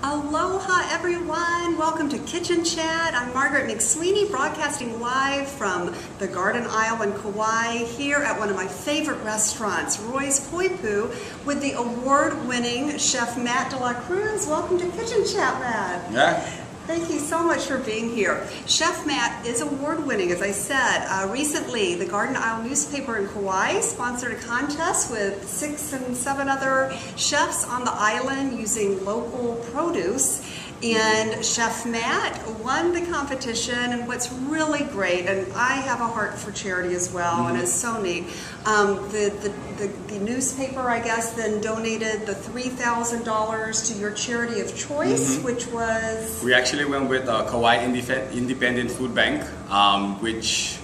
Aloha everyone, welcome to Kitchen Chat. I'm Margaret McSweeney, broadcasting live from the Garden Isle in Kauai, here at one of my favorite restaurants, Roy's Poipu, with the award-winning Chef Matt de la Cruz. Welcome to Kitchen Chat, Matt. Yeah. Thank you so much for being here. Chef Matt is award-winning, as I said. Recently, the Garden Isle newspaper in Kauai sponsored a contest with 6 and 7 other chefs on the island using local produce. And Chef Matt won the competition, and what's really great, and I have a heart for charity as well, and it's so neat, the newspaper, I guess, then donated the $3,000 to your charity of choice, which was... We actually went with Kauai Independent Food Bank, which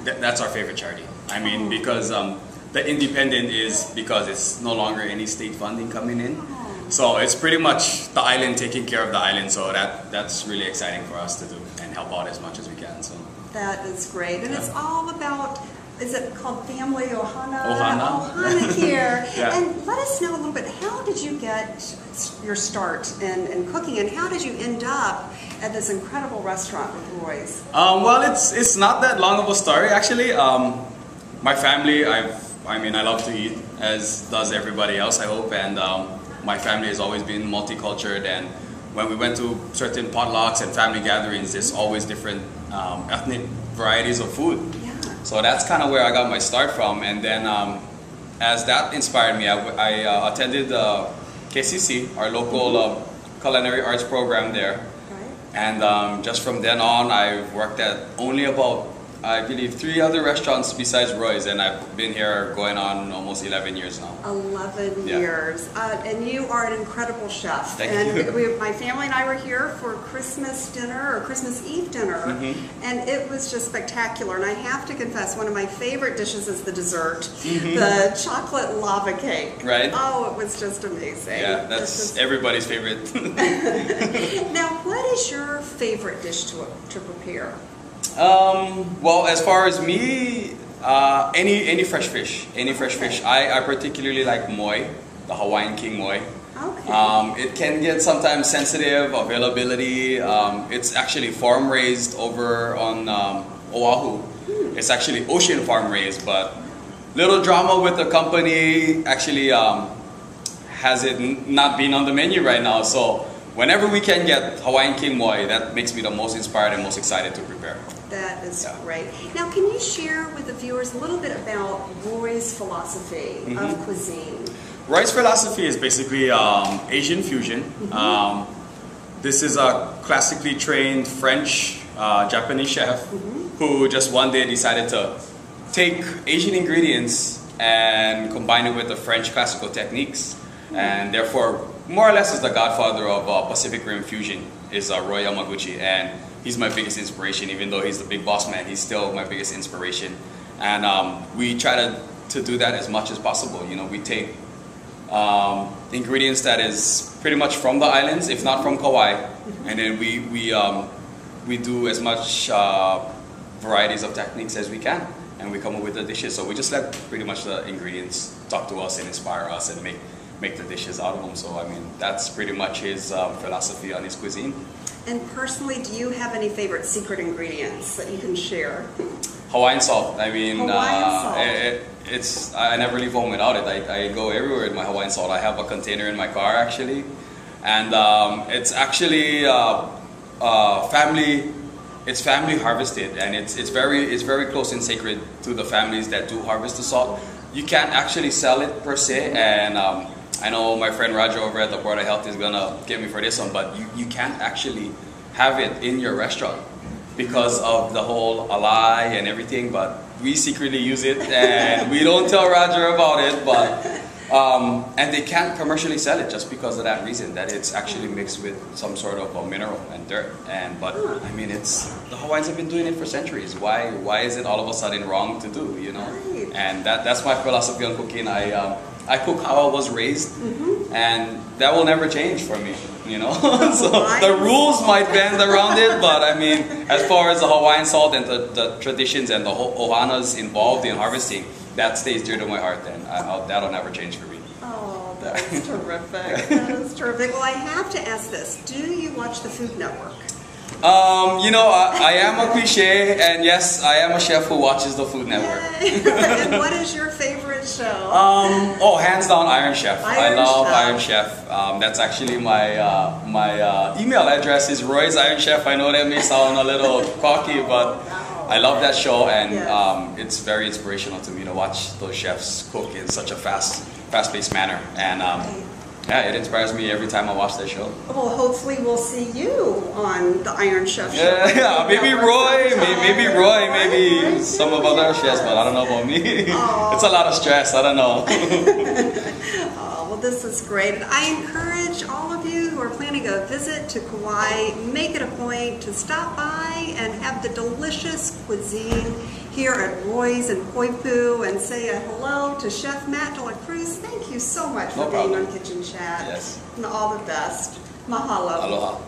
that's our favorite charity. I mean, because the independent is because it's no longer any state funding coming in. So it's pretty much the island taking care of the island, so that's really exciting for us to do and help out as much as we can. So that is great, and it's all about, is it called Family Ohana? Ohana here. Yeah. And let us know a little bit, how did you get your start in cooking, and how did you end up at this incredible restaurant with Roy's? Well, it's not that long of a story actually. My family, I love to eat, as does everybody else, I hope, and my family has always been multicultural, and when we went to certain potlucks and family gatherings, there's always different ethnic varieties of food. Yeah. So that's kind of where I got my start from, and then as that inspired me, I attended KCC, our local culinary arts program there. Right. And just from then on, I've worked at only about, I believe, 3 other restaurants besides Roy's, and I've been here going on almost 11 years now. 11 years. And you are an incredible chef. Thank you. My family and I were here for Christmas dinner, or Christmas Eve dinner, and it was just spectacular. And I have to confess, one of my favorite dishes is the dessert, the chocolate lava cake. Right. Oh, it was just amazing. Yeah, that's everybody's favorite. Now, what is your favorite dish to prepare? Well, as far as me, any fresh fish, fish. I particularly like moi, the Hawaiian king moi. Okay. It can get sometimes sensitive, availability. It's actually farm raised over on Oahu. It's actually ocean farm raised, but little drama with the company actually has it not been on the menu right now. So whenever we can get Hawaiian king moi, that makes me the most inspired and most excited to prepare. That is great. Now, can you share with the viewers a little bit about Roy's philosophy of cuisine? Roy's philosophy is basically Asian fusion. This is a classically trained French, Japanese chef who just one day decided to take Asian ingredients and combine it with the French classical techniques, and therefore more or less is the godfather of Pacific Rim fusion is Roy Yamaguchi, and he's my biggest inspiration. Even though he's the big boss man, he's still my biggest inspiration. And we try to do that as much as possible. You know, we take ingredients that is pretty much from the islands, if not from Kauai, and then we do as much varieties of techniques as we can, and we come up with the dishes. So we just let pretty much the ingredients talk to us and inspire us and make the dishes out of them. So I mean, that's pretty much his philosophy on his cuisine. And personally, do you have any favorite secret ingredients that you can share? Hawaiian salt. I mean, Hawaiian salt. I never leave home without it. I go everywhere with my Hawaiian salt. I have a container in my car actually, and it's actually family harvested, and it's very close and sacred to the families that do harvest the salt. You can't actually sell it per se, and I know my friend Roger over at the Board of Health is gonna get me for this one, but you can't actually have it in your restaurant because of the whole alai and everything, but we secretly use it, and we don't tell Roger about it, but and they can't commercially sell it just because of that reason, that it's actually mixed with some sort of a mineral and dirt. But I mean, the Hawaiians have been doing it for centuries. Why is it all of a sudden wrong to do, you know? Right. And that's my philosophy on cooking. I cook how I was raised, and that will never change for me, you know. So the rules might bend around it, but I mean, as far as the Hawaiian salt and the traditions and the whole ohanas involved in harvesting, that stays dear to my heart, and that'll never change for me. Oh, That's terrific. That is terrific. Well, I have to ask this. Do you watch the Food Network? You know, I am a cliche, and yes, I am a chef who watches the Food Network. And what is your favorite show? Oh, hands down, Iron Chef. I love Chef. Iron Chef. That's actually my email address is Roy's Iron Chef. I know that may sound a little cocky, but I love that show, and Yes. it's very inspirational to me to watch those chefs cook in such a fast-paced manner, and yeah, it inspires me every time I watch that show. Well, hopefully we'll see you on the Iron Chef show. Yeah, maybe Roy, maybe some of other chefs, but I don't know about me. It's a lot of stress, I don't know. Well, this is great. And I encourage all of you who are planning a visit to Kauai, make it a point to stop by and have the delicious cuisine here at Roy's in Poipu and say a hello to Chef Matt de la Cruz. Thank you so much for being on Kitchen Chat. Yes. And all the best. Mahalo. Aloha.